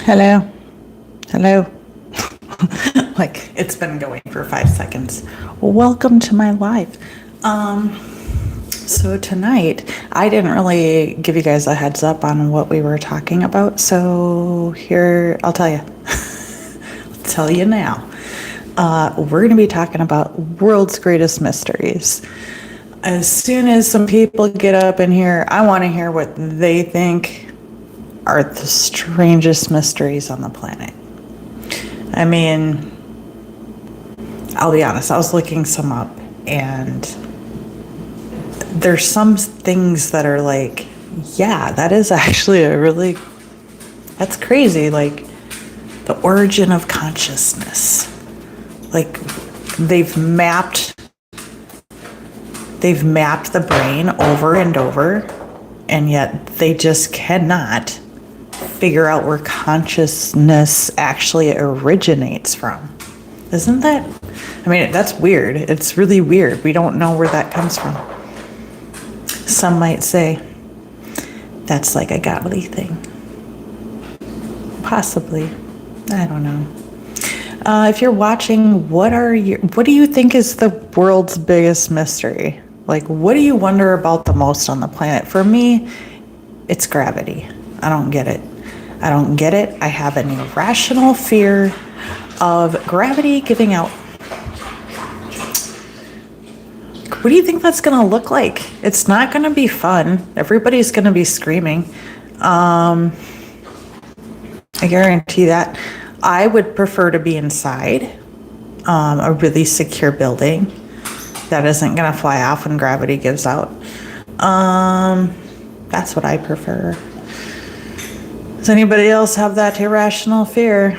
Hello. Hello. Like it's been going for 5 seconds. Welcome to my live. So tonight I didn't really give you guys a heads up on what we were talking about. So here I'll tell you. I'll tell you now. We're going to be talking about world's greatest mysteries. As soon as some people get up in here, I want to hear what they think are the strangest mysteries on the planet. I mean, I'll be honest, I was looking some up, and there's some things that are like, yeah, that is actually that's crazy. Like the origin of consciousness. Like they've mapped the brain over and over, and yet they just cannot figure out where consciousness actually originates from. Isn't that? I mean, that's weird. It's really weird. We don't know where that comes from. Some might say that's like a godly thing. Possibly. I don't know. If you're watching, what do you think is the world's biggest mystery? Like, what do you wonder about the most on the planet? For me, it's gravity. I don't get it. I have an irrational fear of gravity giving out. What do you think that's going to look like? It's not going to be fun. Everybody's going to be screaming. I guarantee that. I would prefer to be inside a really secure building that isn't going to fly off when gravity gives out. That's what I prefer. Does anybody else have that irrational fear?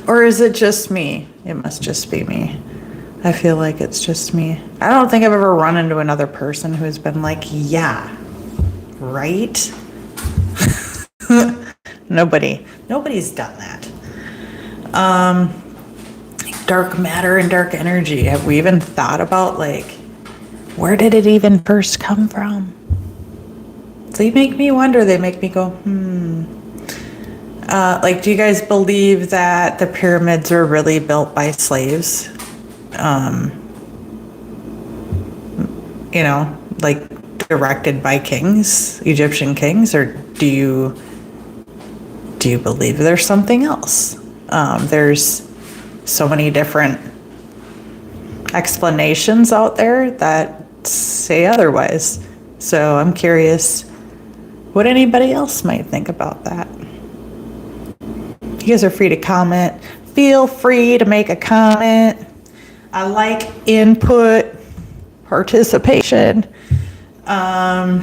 Or is it just me? It must just be me. I feel like it's just me. I don't think I've ever run into another person who's been like, yeah, right? Nobody's done that. Dark matter and dark energy. Have we even thought about, like, where did it even first come from? They make me wonder. They make me go, like, do you guys believe that the pyramids were really built by slaves? Like directed by kings, Egyptian kings, or do you believe there's something else? There's so many different explanations out there that say otherwise. So I'm curious what anybody else might think about that. You guys are free to comment. Feel free to make a comment. I like input, participation. So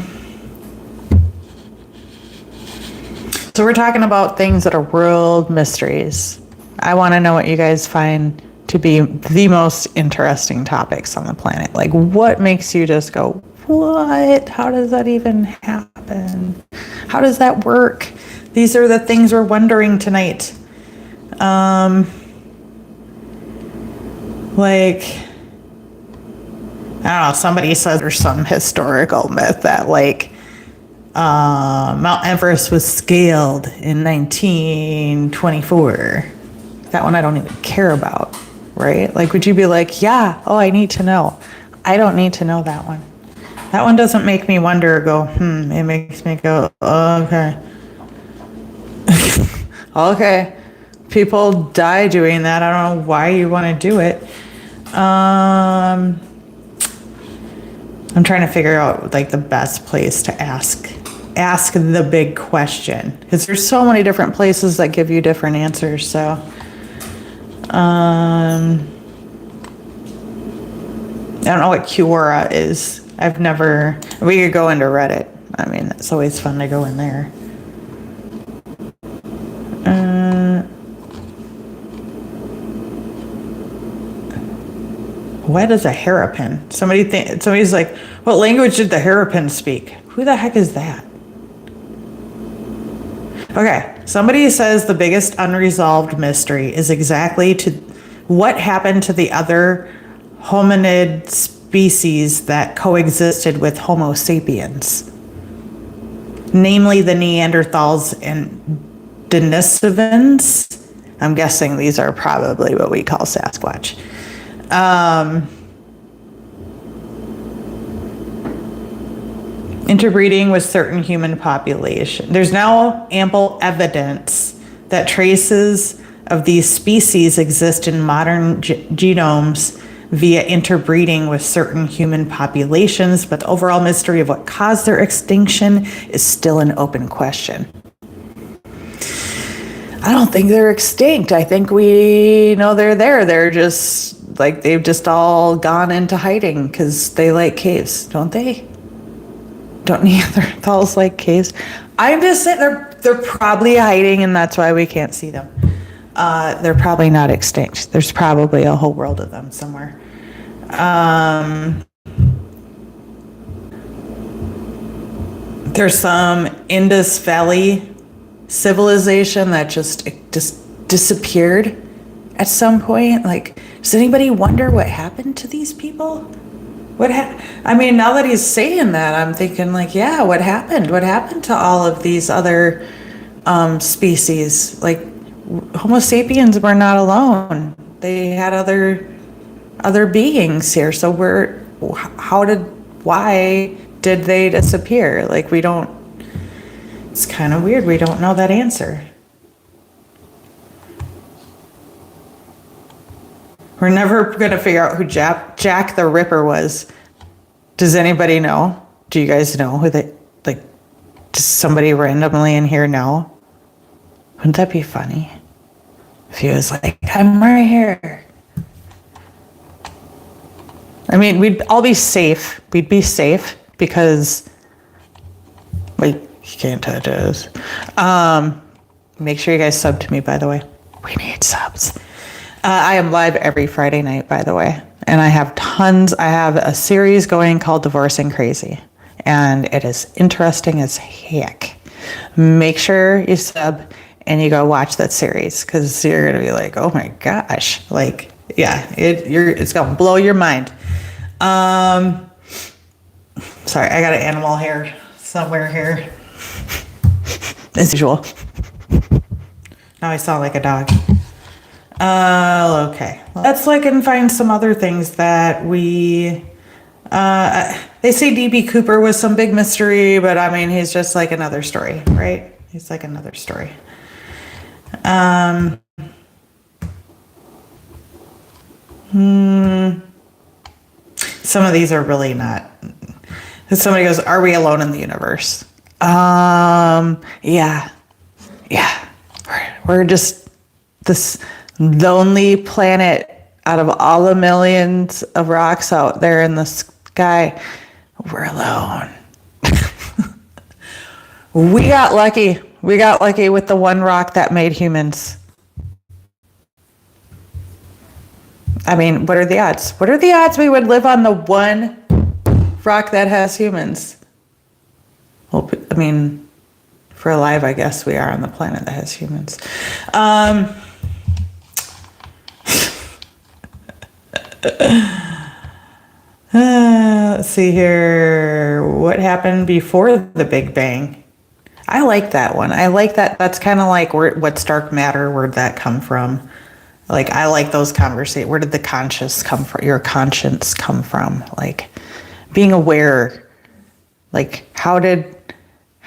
we're talking about things that are world mysteries. I want to know what you guys find to be the most interesting topics on the planet. Like, what makes you just go, what? How does that even happen? How does that work? These are the things we're wondering tonight. Like, I don't know, somebody says there's some historical myth that, like, Mount Everest was scaled in 1924. That one I don't even care about, right? Like, would you be like, yeah, oh, I need to know. I don't need to know that one. That one doesn't make me wonder or go, it makes me go, okay. Okay. People die doing that. I don't know why you want to do it. I'm trying to figure out, like, the best place to ask the big question, because there's so many different places that give you different answers. So I don't know what Quora is. We could go into Reddit. I mean, it's always fun to go in there. What is a hairpin? Somebody's like, what language did the hairpin speak? Who the heck is that? Okay, somebody says the biggest unresolved mystery is exactly to what happened to the other hominid species that coexisted with Homo sapiens, namely the Neanderthals and Denisovans. I'm guessing these are probably what we call Sasquatch. Interbreeding with certain human population. There's now ample evidence that traces of these species exist in modern genomes via interbreeding with certain human populations, but the overall mystery of what caused their extinction is still an open question. I don't think they're extinct. I think we know they're there. They're just like, they've just all gone into hiding because they like caves, don't they? Don't Neanderthals like caves? I'm just saying they're probably hiding, and that's why we can't see them. They're probably not extinct. There's probably a whole world of them somewhere. There's some Indus Valley civilization that just disappeared at some point. Like, does anybody wonder what happened to these people? I mean, now that he's saying that, I'm thinking like, yeah, what happened? What happened to all of these other species? Like, Homo sapiens were not alone. They had other beings here. So why did they disappear? Like, it's kind of weird. We don't know that answer. We're never going to figure out who Jack the Ripper was. Does anybody know? Do you guys know who does somebody randomly in here know? Wouldn't that be funny? If he was like, I'm right here. I mean, we'd all be safe. We'd be safe because, wait, you can't touch us. Make sure you guys sub to me, by the way. We need subs. I am live every Friday night, by the way. And I have a series going called Divorcing Crazy. And it is interesting as heck. Make sure you sub and you go watch that series, because you're going to be like, oh my gosh. Like, yeah, it's going to blow your mind. Sorry, I got an animal hair somewhere here. As usual. Now I sound like a dog. Okay. Let's look and find some other things that they say D.B. Cooper was some big mystery, but I mean, he's just like another story, right? He's like another story. Some of these are really not. Somebody goes, are we alone in the universe? Yeah. We're just this lonely planet out of all the millions of rocks out there in the sky. We're alone. We got lucky. We got lucky with the one rock that made humans. I mean, what are the odds? What are the odds we would live on the one rock that has humans? Well, I mean, if we're alive, I guess we are on the planet that has humans. Let's see here. What happened before the Big Bang? I like that one. I like that. That's kind of like what's dark matter? Where'd that come from? Like, I like those conversations. Where did the conscious come from? Your conscience come from? Like, being aware. Like, how did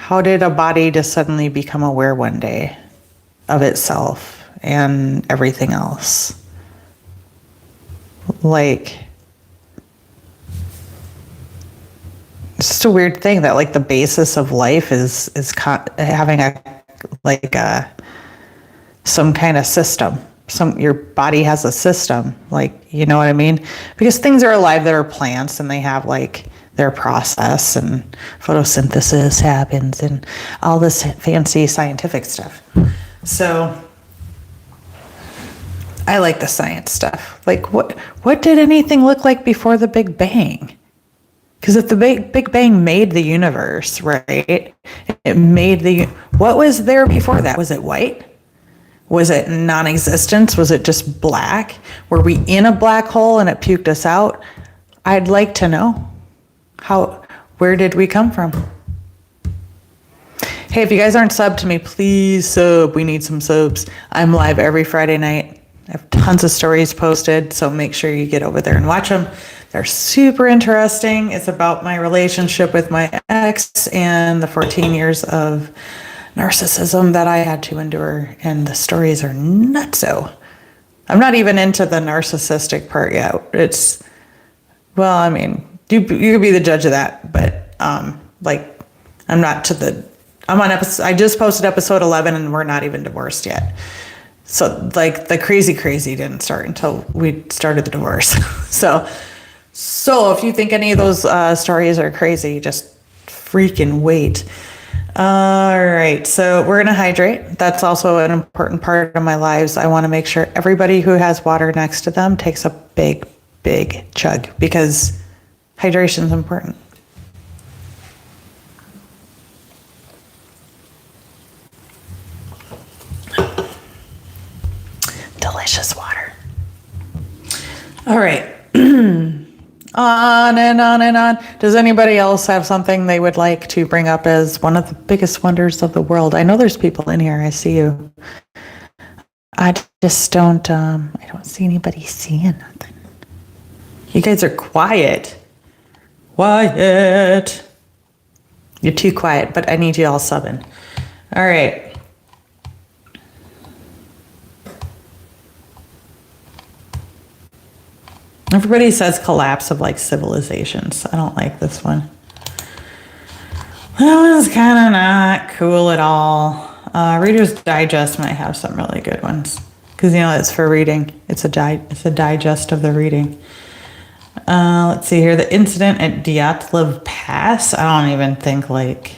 a body just suddenly become aware one day of itself and everything else? Like, it's just a weird thing that like the basis of life is having some kind of system. Your body has a system, like, you know what I mean? Because things are alive that are plants, and they have like their process, and photosynthesis happens and all this fancy scientific stuff. So I like the science stuff. Like, what did anything look like before the Big Bang? Because if the Big Bang made the universe, right? It made what was there before that? Was it white? Was it non-existence? Was it just black? Were we in a black hole and it puked us out? I'd like to know. Where did we come from? Hey, if you guys aren't subbed to me, please sub. We need some subs. I'm live every Friday night. I have tons of stories posted, so make sure you get over there and watch them. They're super interesting. It's about my relationship with my ex and the 14 years of narcissism that I had to endure, and the stories are nutso. I'm not even into the narcissistic part yet. It's, well, I mean, you could be the judge of that, but like, I'm not to the, I'm on episode, I just posted episode 11 and we're not even divorced yet. So like the crazy didn't start until we started the divorce. So if you think any of those stories are crazy, just freaking wait. All right, so we're gonna hydrate. That's also an important part of my lives. I wanna make sure everybody who has water next to them takes a big chug because hydration is important. Delicious water. All right. On and on and on. Does anybody else have something they would like to bring up as one of the biggest wonders of the world? I know there's people in here. I see you. I just don't, I don't see anybody seeing nothing. You guys are quiet. Quiet. You're too quiet, but I need you all subbing. All right. Everybody says collapse of like civilizations. I don't like this one. That one's kind of not cool at all. Reader's Digest might have some really good ones because, you know, it's for reading. It's a digest of the reading. Let's see here. The incident at Dyatlov Pass. I don't even think like.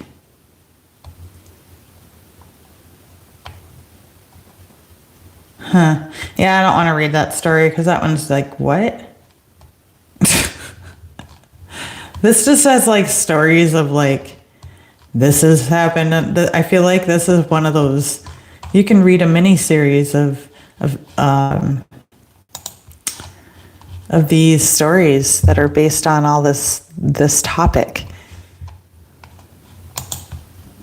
Yeah, I don't want to read that story because that one's like, what? This just has like stories of like, this has happened. I feel like this is one of those, you can read a mini series of these stories that are based on all this topic.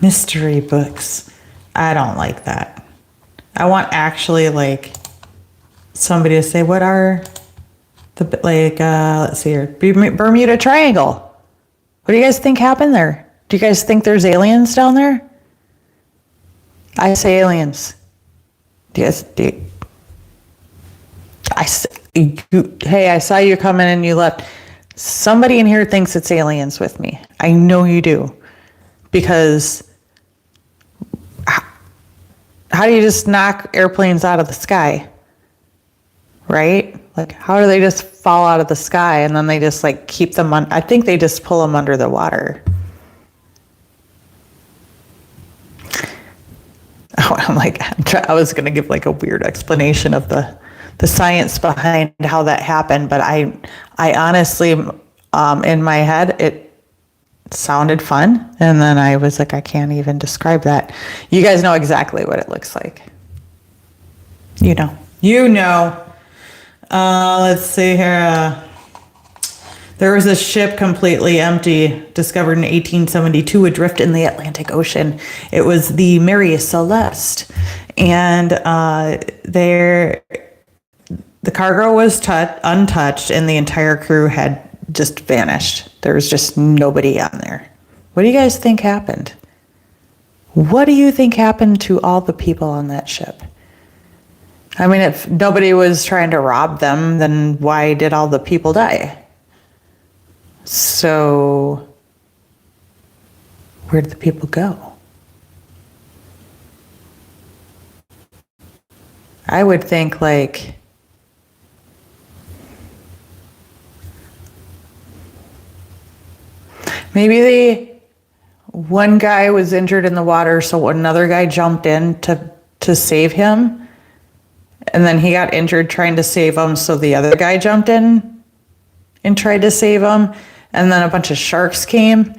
Mystery books. I don't like that. I want actually like somebody to say, what are the, like, let's see here, Bermuda Triangle. What do you guys think happened there? Do you guys think there's aliens down there? I say aliens. Do you guys, hey, I saw you coming and you left. Somebody in here thinks it's aliens with me. I know you do. Because how do you just knock airplanes out of the sky? Right? Like, how do they just fall out of the sky and then they just like keep them on? I think they just pull them under the water. Oh, I'm like, I was going to give like a weird explanation of the science behind how that happened, but I honestly, in my head, it sounded fun. And then I was like, I can't even describe that. You guys know exactly what it looks like. You know. Let's see here. There was a ship completely empty, discovered in 1872, adrift in the Atlantic Ocean. It was the Mary Celeste. And the cargo was untouched, and the entire crew had just vanished. There was just nobody on there. What do you guys think happened? What do you think happened to all the people on that ship? I mean, if nobody was trying to rob them, then why did all the people die? So, where did the people go? I would think like, maybe one guy was injured in the water, so another guy jumped in to save him. And then he got injured trying to save him, so the other guy jumped in and tried to save him. And then a bunch of sharks came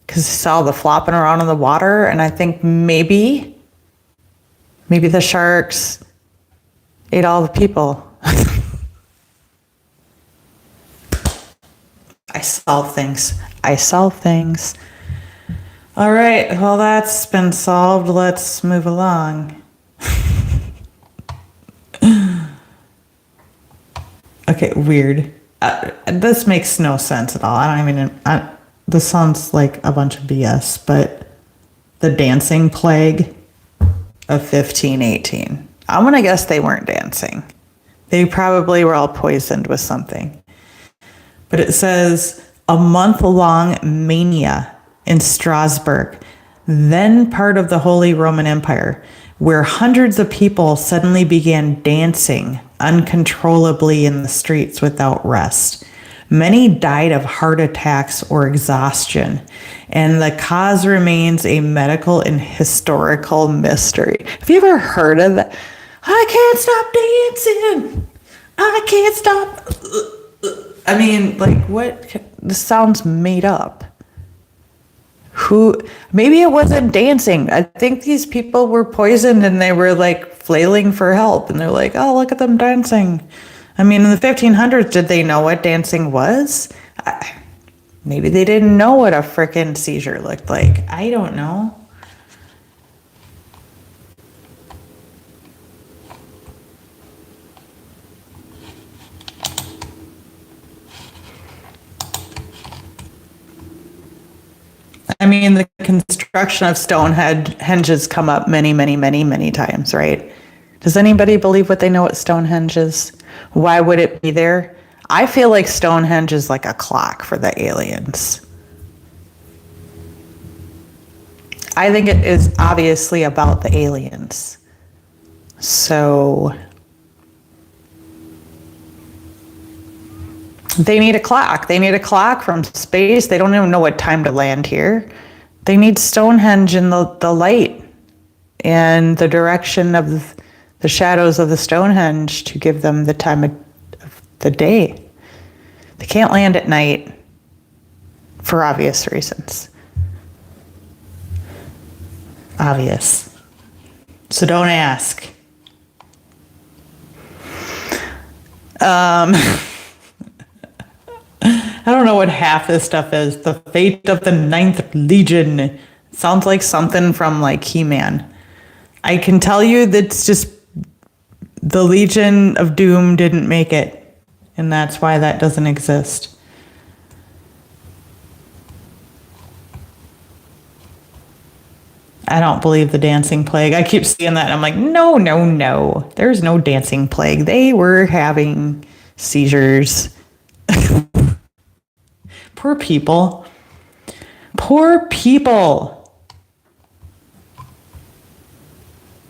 because he saw the flopping around in the water. And I think maybe the sharks ate all the people. I solve things. All right, well, that's been solved. Let's move along. Okay, weird. This makes no sense at all. I don't even. This sounds like a bunch of BS, but the dancing plague of 1518. I'm going to guess they weren't dancing. They probably were all poisoned with something. But it says a month-long mania in Strasbourg, then part of the Holy Roman Empire, where hundreds of people suddenly began dancing uncontrollably in the streets without rest. Many died of heart attacks or exhaustion, and the cause remains a medical and historical mystery. Have you ever heard of that? I can't stop dancing. I can't stop. I mean, like, what? This sounds made up. Maybe it wasn't dancing. I think these people were poisoned and they were like flailing for help. And they're like, oh, look at them dancing. I mean, in the 1500s, did they know what dancing was? Maybe they didn't know what a frickin' seizure looked like. I don't know. I mean, the construction of Stonehenge has come up many, many, many, many times, right? Does anybody believe what they know what Stonehenge is? Why would it be there? I feel like Stonehenge is like a clock for the aliens. I think it is obviously about the aliens. So they need a clock. They need a clock from space. They don't even know what time to land here. They need Stonehenge in the light and the direction of the shadows of the Stonehenge to give them the time of the day. They can't land at night for obvious reasons. Obvious. So don't ask. I don't know what half this stuff is. The fate of the Ninth Legion. Sounds like something from like He-Man. I can tell you that's just the Legion of Doom didn't make it. And that's why that doesn't exist. I don't believe the dancing plague. I keep seeing that and I'm like, no, no, no. There's no dancing plague. They were having seizures. Poor people. Poor people.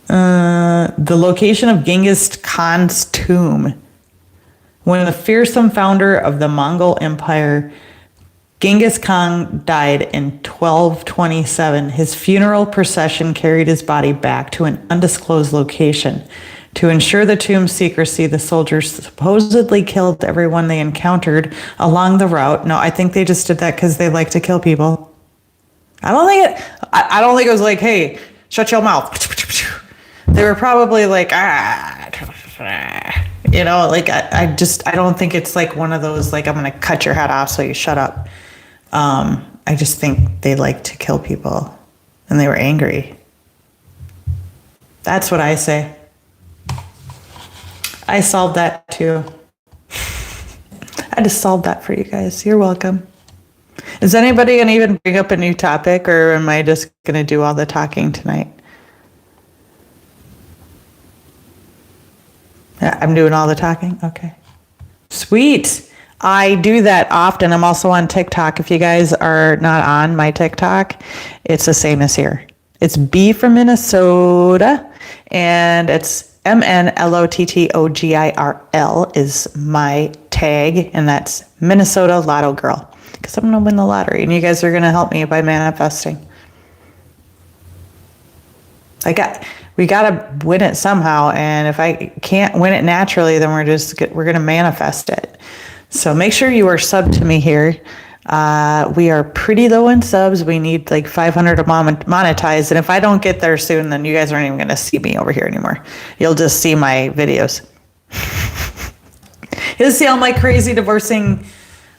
The location of Genghis Khan's tomb. When the fearsome founder of the Mongol Empire, Genghis Khan, died in 1227, his funeral procession carried his body back to an undisclosed location. To ensure the tomb's secrecy, the soldiers supposedly killed everyone they encountered along the route. No, I think they just did that because they like to kill people. I don't think it was like, hey, shut your mouth. They were probably like, you know, like I don't think it's like one of those, like, I'm going to cut your head off so you shut up. I just think they like to kill people and they were angry. That's what I say. I solved that too. I just solved that for you guys. You're welcome. Is anybody going to even bring up a new topic, or am I just going to do all the talking tonight? Yeah, I'm doing all the talking? Okay. Sweet. I do that often. I'm also on TikTok. If you guys are not on my TikTok, it's the same as here. It's B from Minnesota, and it's MNLOTTOGIRL is my tag, and that's Minnesota Lotto Girl, because I'm going to win the lottery, and you guys are going to help me by manifesting. We got to win it somehow, and if I can't win it naturally, then we're going to manifest it. So make sure you are subbed to me here. We are pretty low in subs. We need like 500 to monetize. And if I don't get there soon, then you guys aren't even going to see me over here anymore. You'll just see my videos. You'll see all my crazy divorcing.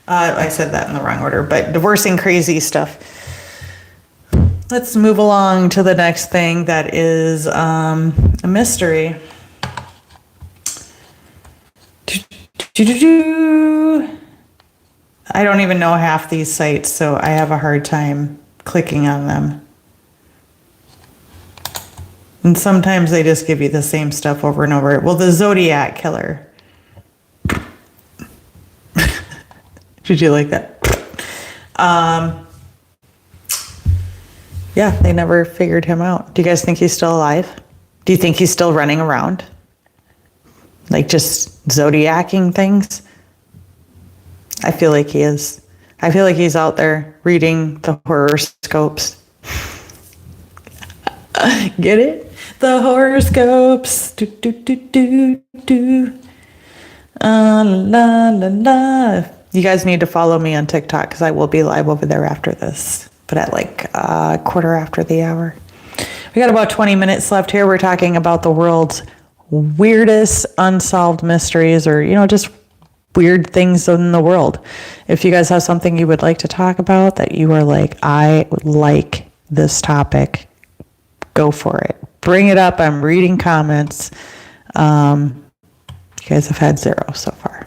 I said that in the wrong order, but divorcing crazy stuff. let's move along to the next thing that is a mystery. I don't even know half these sites, so I have a hard time clicking on them. And sometimes they just give you the same stuff over and over. Well, the Zodiac Killer. Did you like that? Yeah, they never figured him out. Do you guys think he's still alive? Do you think he's still running around? Like just zodiacking things? I feel like he is. I feel like he's out there reading the horoscopes. Get it? The horoscopes. Do, do, do, do, do. La, la, la. You guys need to follow me on TikTok because I will be live over there after this, but at like a quarter after the hour. We got about 20 minutes left here. We're talking about the world's weirdest unsolved mysteries, or, you know, just weird things in the world. If you guys have something you would like to talk about that you are like, I like this topic, go for it. Bring it up. I'm reading comments. You guys have had 0 so far.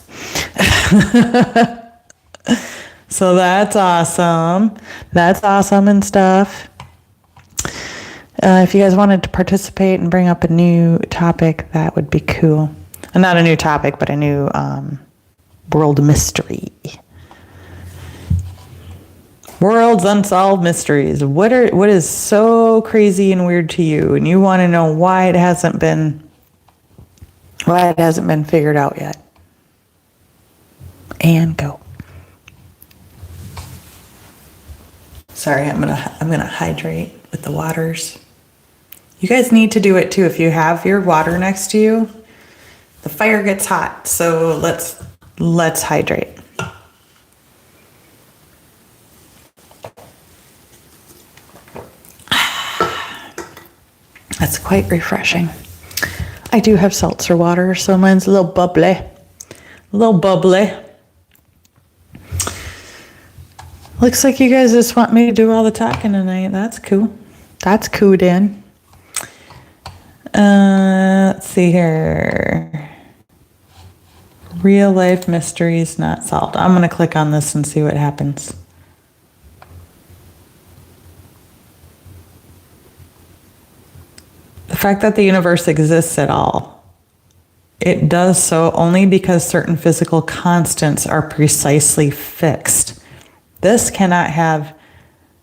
So that's awesome. That's awesome and stuff. If you guys wanted to participate and bring up a new topic, that would be cool. And not a new topic, but a new world mystery. World's unsolved mysteries. What is so crazy and weird to you, and you want to know why it hasn't been figured out yet? And go. Sorry, I'm gonna hydrate with the waters. You guys need to do it too. If you have your water next to you, the fire gets hot. So let's hydrate. That's quite refreshing. I do have seltzer water, so mine's a little bubbly. A little bubbly. Looks like you guys just want me to do all the talking tonight. That's cool. That's cool, Dan. Let's see here. Real life mysteries not solved. I'm going to click on this and see what happens. The fact that the universe exists at all, it does so only because certain physical constants are precisely fixed. This cannot have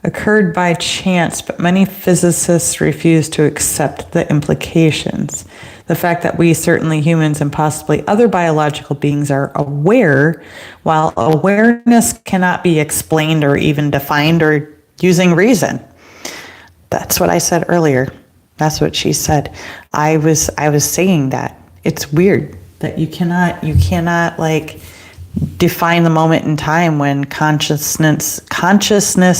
occurred by chance, but many physicists refuse to accept the implications. The fact that we, certainly humans and possibly other biological beings, are aware, while awareness cannot be explained or even defined or using reason. That's what I said earlier. That's what she said. I was saying that it's weird that you cannot like define the moment in time when consciousness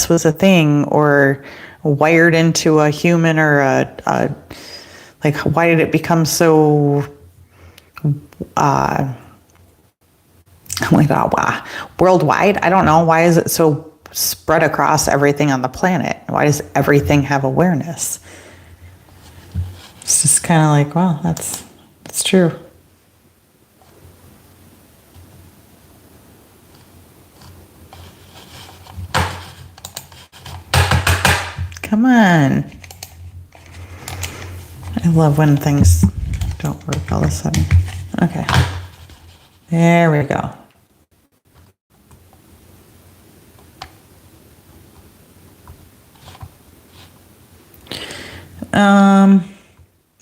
was a thing, or wired into a human, or a like, why did it become so worldwide? I don't know. Why is it so spread across everything on the planet? Why does everything have awareness? It's just kind of like, wow, that's true. Come on. I love when things don't work all of a sudden. Okay. There we go.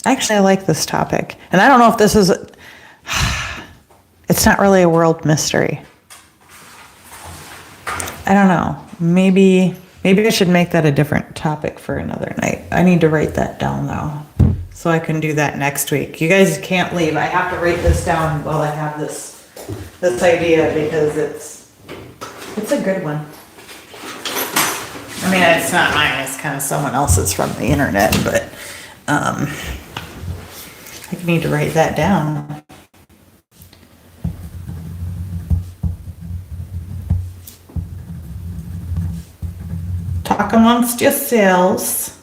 Actually, I like this topic. And I don't know if this is... It's not really a world mystery. I don't know. Maybe I should make that a different topic for another night. I need to write that down, though, so I can do that next week. You guys can't leave. I have to write this down while I have this idea, because it's a good one. I mean, it's not mine. It's kind of someone else's from the internet, but I need to write that down. Talk amongst yourselves.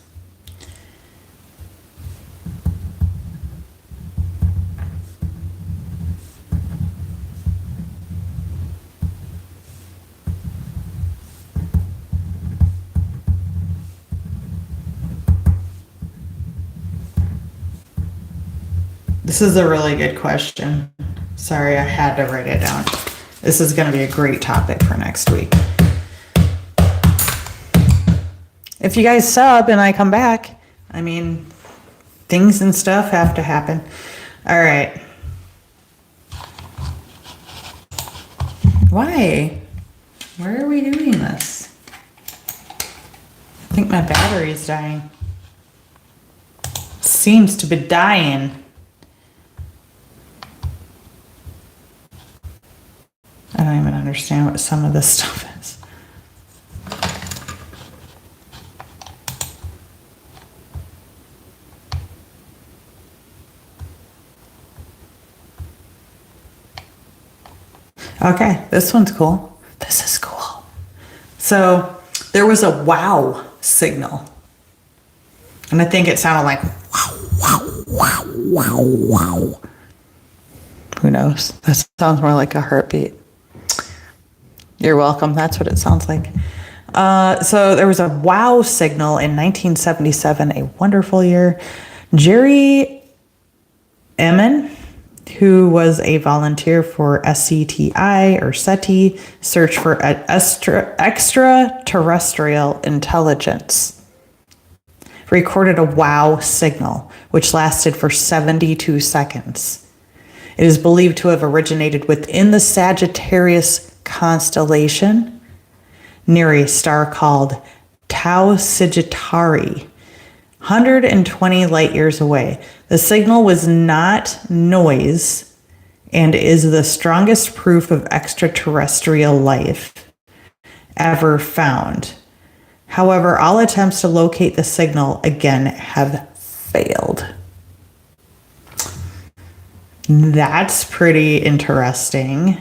This is a really good question. Sorry, I had to write it down. This is going to be a great topic for next week. If you guys sub and I come back, I mean, things and stuff have to happen. All right. Why? Why are we doing this? I think my battery is dying. Seems to be dying. I don't even understand what some of this stuff is. Okay, this one's cool. This is cool. So there was a wow signal. And I think it sounded like wow, wow, wow, wow, wow. Who knows? That sounds more like a heartbeat. You're welcome. That's what it sounds like. So there was a wow signal in 1977, a wonderful year. Jerry Emmon, who was a volunteer for SCTI or SETI, search for extraterrestrial intelligence, recorded a wow signal, which lasted for 72 seconds. It is believed to have originated within the Sagittarius constellation near a star called Tau Sagittarii, 120 light years away. The signal was not noise and is the strongest proof of extraterrestrial life ever found. However, all attempts to locate the signal again have failed. That's pretty interesting.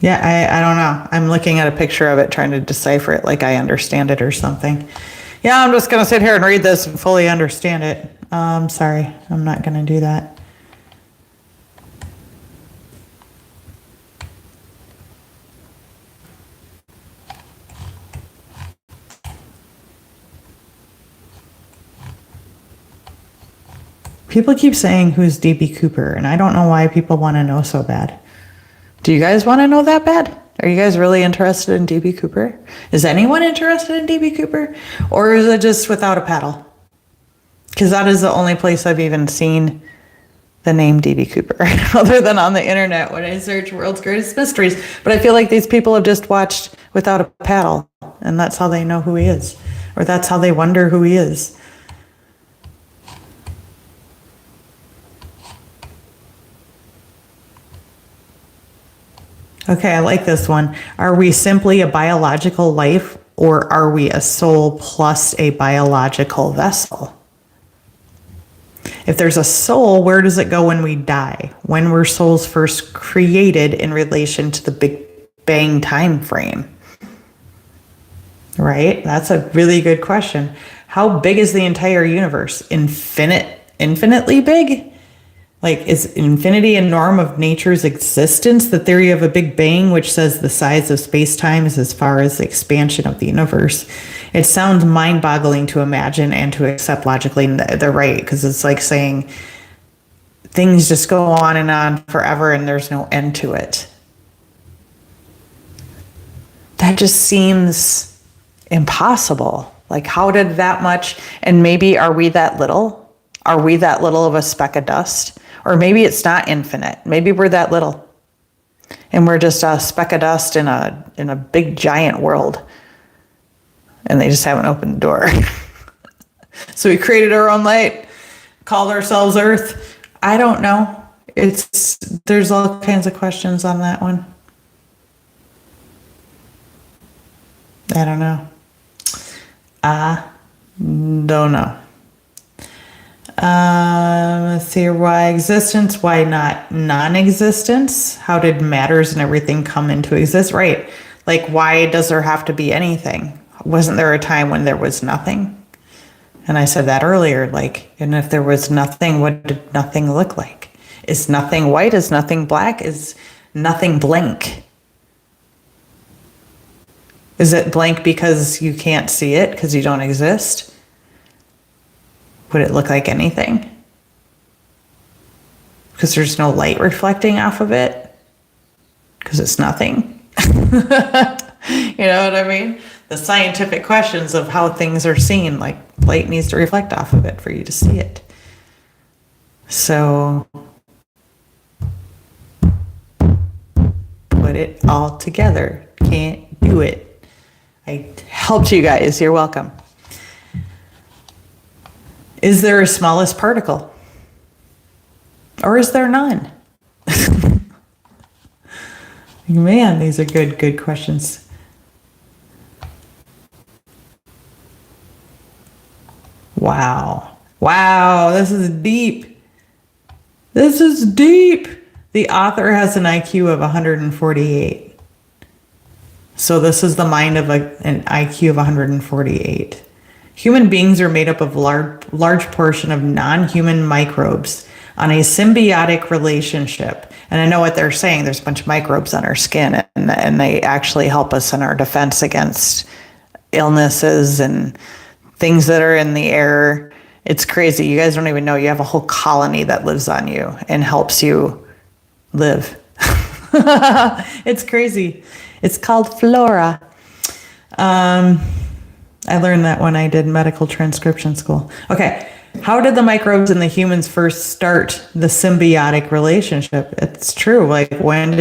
Yeah, I don't know. I'm looking at a picture of it, trying to decipher it like I understand it or something. Yeah, I'm just going to sit here and read this and fully understand it. Sorry, I'm not going to do that. People keep saying, who's DB Cooper? And I don't know why people want to know so bad. Do you guys want to know that bad? Are you guys really interested in DB Cooper? Is anyone interested in DB Cooper? Or is it just without a paddle? Because that is the only place I've even seen the name DB Cooper, other than on the internet when I search World's Greatest Mysteries. But I feel like these people have just watched Without a Paddle, and that's how they know who he is. Or that's how they wonder who he is. Okay, I like this one. Are we simply a biological life, or are we a soul plus a biological vessel? If there's a soul, where does it go when we die? When were souls first created in relation to the Big Bang time frame? Right? That's a really good question. How big is the entire universe? Infinitely big? Like, is infinity a norm of nature's existence? The theory of a Big Bang, which says the size of space-time is as far as the expansion of the universe. It sounds mind-boggling to imagine and to accept logically. And they're right, because it's like saying things just go on and on forever and there's no end to it. That just seems impossible. Like, how did that much, and maybe are we that little? Are we that little of a speck of dust? Or maybe it's not infinite. Maybe we're that little. And we're just a speck of dust in a big giant world. And they just haven't opened the door. So we created our own light, called ourselves Earth. I don't know. There's all kinds of questions on that one. I don't know. I don't know. Let's see, why existence, why not non-existence? How did matters and everything come into existence? Right. Like, why does there have to be anything? Wasn't there a time when there was nothing? And I said that earlier, like, and if there was nothing, what did nothing look like? Is nothing white? Is nothing black? Is nothing blank? Is it blank because you can't see it, because you don't exist? Would it look like anything? Because there's no light reflecting off of it? Because it's nothing? You know what I mean? The scientific questions of how things are seen, like light needs to reflect off of it for you to see it. So put it all together. Can't do it. I helped you guys. You're welcome. Is there a smallest particle? Or is there none? Man, these are good questions. Wow. Wow, this is deep. This is deep. The author has an IQ of 148. So this is the mind of an IQ of 148. Human beings are made up of large portion of non-human microbes on a symbiotic relationship. And I know what they're saying. There's a bunch of microbes on our skin, and they actually help us in our defense against illnesses and things that are in the air. It's crazy. You guys don't even know. You have a whole colony that lives on you and helps you live. It's crazy. It's called flora. I learned that when I did medical transcription school. Okay. How did the microbes and the humans first start the symbiotic relationship? It's true. Like, was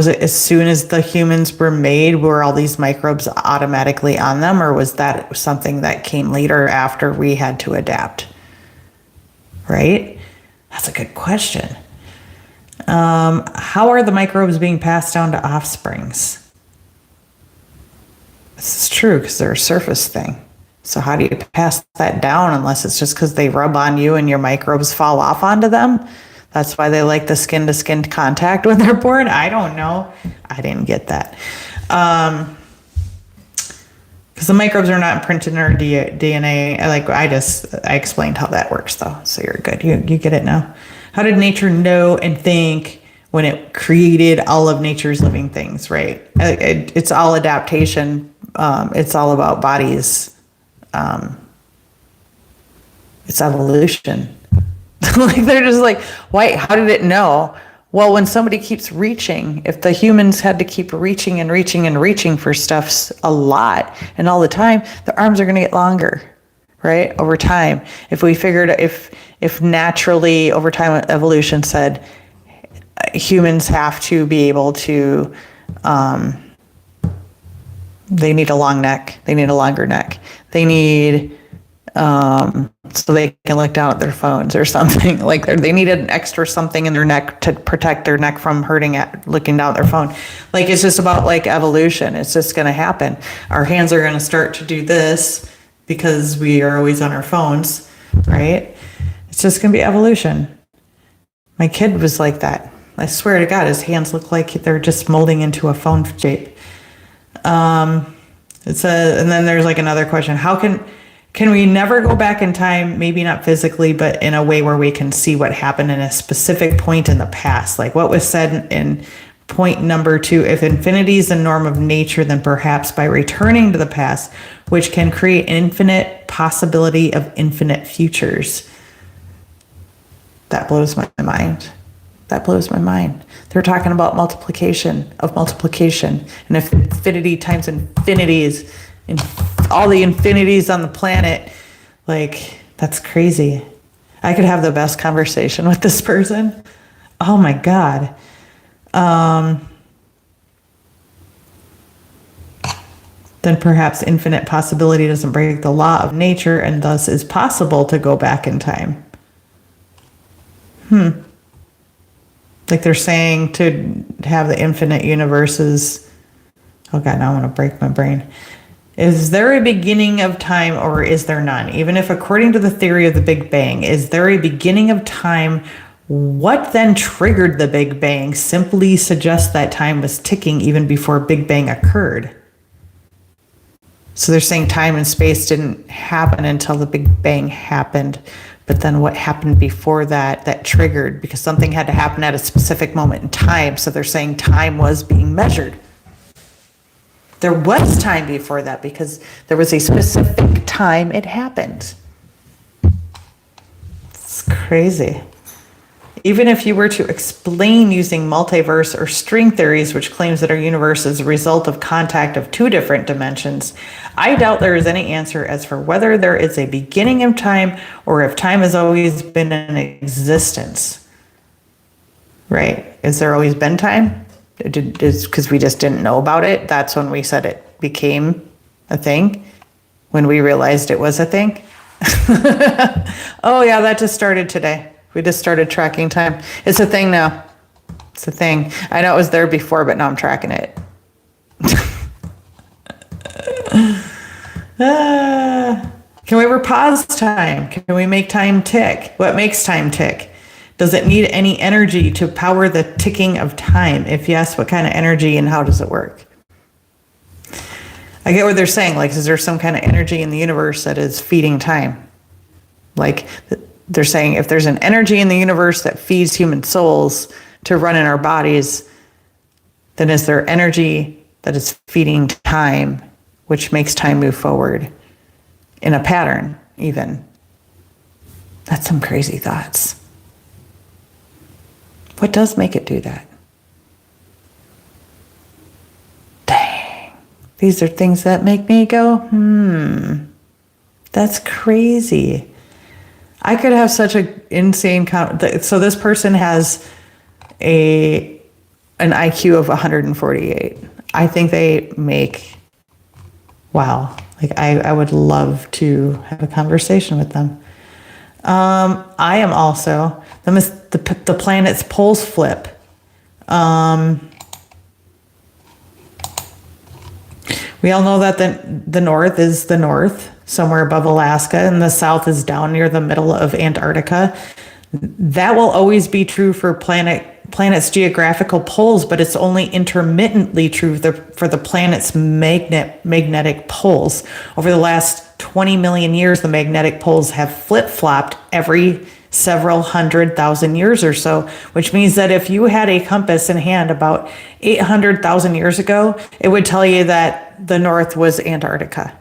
it as soon as the humans were made, were all these microbes automatically on them? Or was that something that came later after we had to adapt? Right? That's a good question. How are the microbes being passed down to offsprings? This is true because they're a surface thing. So how do you pass that down unless it's just because they rub on you and your microbes fall off onto them? That's why they like the skin-to-skin contact when they're born. I don't know. I didn't get that. Because the microbes are not imprinted in our DNA. I explained how that works though. So you're good. You get it now. How did nature know and think when it created all of nature's living things, right? It's all adaptation. It's all about bodies. It's evolution. Like, they're just like, why? How did it know? Well, when somebody keeps reaching, if the humans had to keep reaching and reaching and reaching for stuff a lot and all the time, the arms are going to get longer, right? Over time. If we figured, if naturally over time evolution said humans have to be able to, they need a long neck, they need a longer neck, they need, so they can look down at their phones or something. Like, they need an extra something in their neck to protect their neck from hurting at looking down at their phone. Like, it's just about like evolution. It's just going to happen. Our hands are going to start to do this because we are always on our phones, right? It's just going to be evolution. My kid was like that. I swear to God, his hands look like they're just molding into a phone shape. And then there's like another question. How can we never go back in time, maybe not physically, but in a way where we can see what happened in a specific point in the past? Like what was said in point number 2, if infinity is the norm of nature, then perhaps by returning to the past, which can create infinite possibility of infinite futures. That blows my mind. That blows my mind. They're talking about multiplication of multiplication. And if infinity times infinities, and all the infinities on the planet, like, that's crazy. I could have the best conversation with this person. Oh my God. Then perhaps infinite possibility doesn't break the law of nature and thus is possible to go back in time. Like they're saying to have the infinite universes. Oh God, now I want to break my brain. Is there a beginning of time or is there none? Even if according to the theory of the Big Bang, is there a beginning of time? What then triggered the Big Bang simply suggests that time was ticking even before Big Bang occurred. So they're saying time and space didn't happen until the Big Bang happened. But then what happened before that triggered, because something had to happen at a specific moment in time. So they're saying time was being measured. There was time before that because there was a specific time it happened. It's crazy. Even if you were to explain using multiverse or string theories, which claims that our universe is a result of contact of two different dimensions, I doubt there is any answer as for whether there is a beginning of time or if time has always been in existence. Right? Has there always been time? Because we just didn't know about it. That's when we said it became a thing, when we realized it was a thing. Oh yeah, that just started today. We just started tracking time. It's a thing now. It's a thing. I know it was there before, but now I'm tracking it. Can we ever pause time? Can we make time tick? What makes time tick? Does it need any energy to power the ticking of time? If yes, what kind of energy and how does it work? I get what they're saying. Like, is there some kind of energy in the universe that is feeding time? Like, they're saying if there's an energy in the universe that feeds human souls to run in our bodies, then is there energy that is feeding time, which makes time move forward in a pattern even? That's some crazy thoughts. What does make it do that? Dang. These are things that make me go, that's crazy. I could have such an insane so this person has an IQ of 148. I think they make, wow. Like I would love to have a conversation with them. I am also, the planet's poles flip. We all know that the north is the north, somewhere above Alaska, and the south is down near the middle of Antarctica. That will always be true for planet's geographical poles, but it's only intermittently true for the planet's magnetic poles. Over the last 20 million years, the magnetic poles have flip-flopped every several 100,000 years or so, which means that if you had a compass in hand about 800,000 years ago, it would tell you that the north was Antarctica.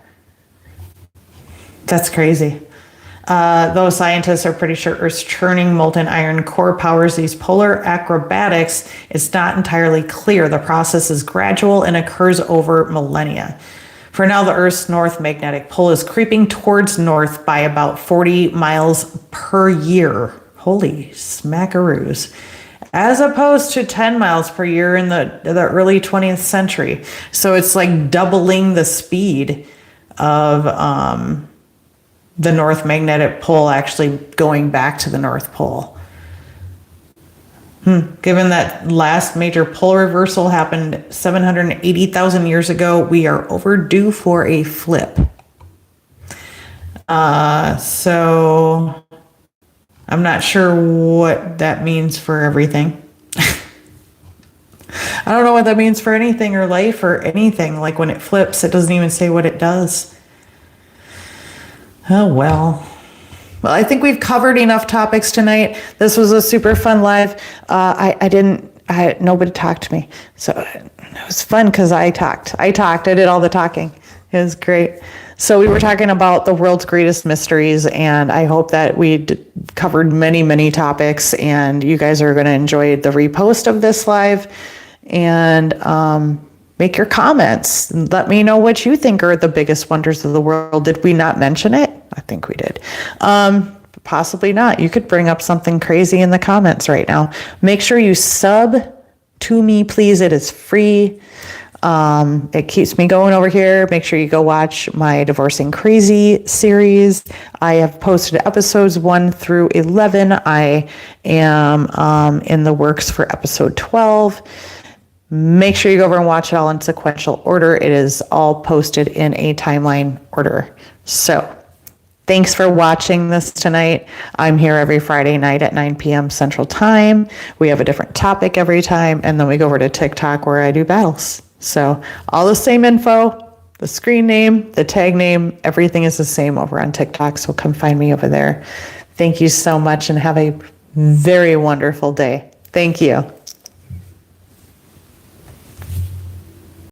That's crazy. Though scientists are pretty sure Earth's churning molten iron core powers these polar acrobatics, it's not entirely clear. The process is gradual and occurs over millennia. For now, the Earth's north magnetic pole is creeping towards north by about 40 miles per year. Holy smackaroos. As opposed to 10 miles per year in the early 20th century. So it's like doubling the speed of the north magnetic pole actually going back to the North Pole. Given that last major pole reversal happened 780,000 years ago, we are overdue for a flip. So I'm not sure what that means for everything. I don't know what that means for anything or life or anything. Like when it flips, it doesn't even say what it does. Oh, well, I think we've covered enough topics tonight. This was a super fun live. Nobody talked to me. So it was fun because I talked. I did all the talking. It was great. So we were talking about the world's greatest mysteries, and I hope that we covered many, many topics, and you guys are going to enjoy the repost of this live. And make your comments and let me know what you think are the biggest wonders of the world. Did we not mention it? I think we did. Possibly not. You could bring up something crazy in the comments right now. Make sure you sub to me, please. It is free. It keeps me going over here. Make sure you go watch my Divorcing Crazy series. I have posted episodes 1 through 11. I am in the works for episode 12. Make sure you go over and watch it all in sequential order. It is all posted in a timeline order. So thanks for watching this tonight. I'm here every Friday night at 9 p.m. Central Time. We have a different topic every time, and then we go over to TikTok where I do battles. So all the same info, the screen name, the tag name, everything is the same over on TikTok, so come find me over there. Thank you so much and have a very wonderful day. Thank you.